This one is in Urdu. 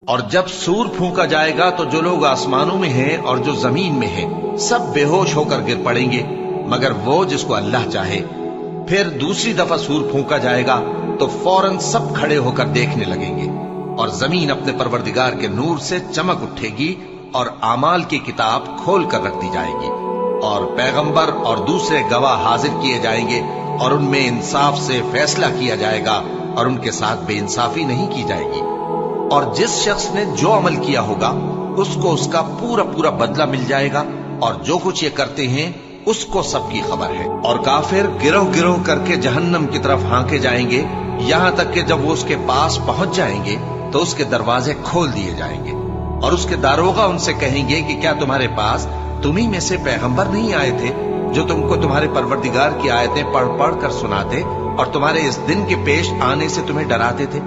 اور جب سور پھونکا جائے گا تو جو لوگ آسمانوں میں ہیں اور جو زمین میں ہیں سب بے ہوش ہو کر گر پڑیں گے مگر وہ جس کو اللہ چاہے۔ پھر دوسری دفعہ سور پھونکا جائے گا تو فوراً سب کھڑے ہو کر دیکھنے لگیں گے، اور زمین اپنے پروردگار کے نور سے چمک اٹھے گی اور اعمال کی کتاب کھول کر رکھ دی جائے گی، اور پیغمبر اور دوسرے گواہ حاضر کیے جائیں گے، اور ان میں انصاف سے فیصلہ کیا جائے گا اور ان کے ساتھ بے انصافی نہیں کی جائے گی۔ اور جس شخص نے جو عمل کیا ہوگا اس کو اس کا پورا پورا بدلہ مل جائے گا، اور جو کچھ یہ کرتے ہیں اس کو سب کی خبر ہے۔ اور کافر گروہ گروہ کر کے جہنم کی طرف ہانکے جائیں گے، یہاں تک کہ جب وہ اس کے پاس پہنچ جائیں گے تو اس کے دروازے کھول دیے جائیں گے، اور اس کے داروغہ ان سے کہیں گے کہ کیا تمہارے پاس تمہیں میں سے پیغمبر نہیں آئے تھے جو تم کو تمہارے پروردگار کی آیتیں پڑھ پڑھ کر سناتے اور تمہارے اس دن کے پیش آنے سے تمہیں ڈراتے تھے؟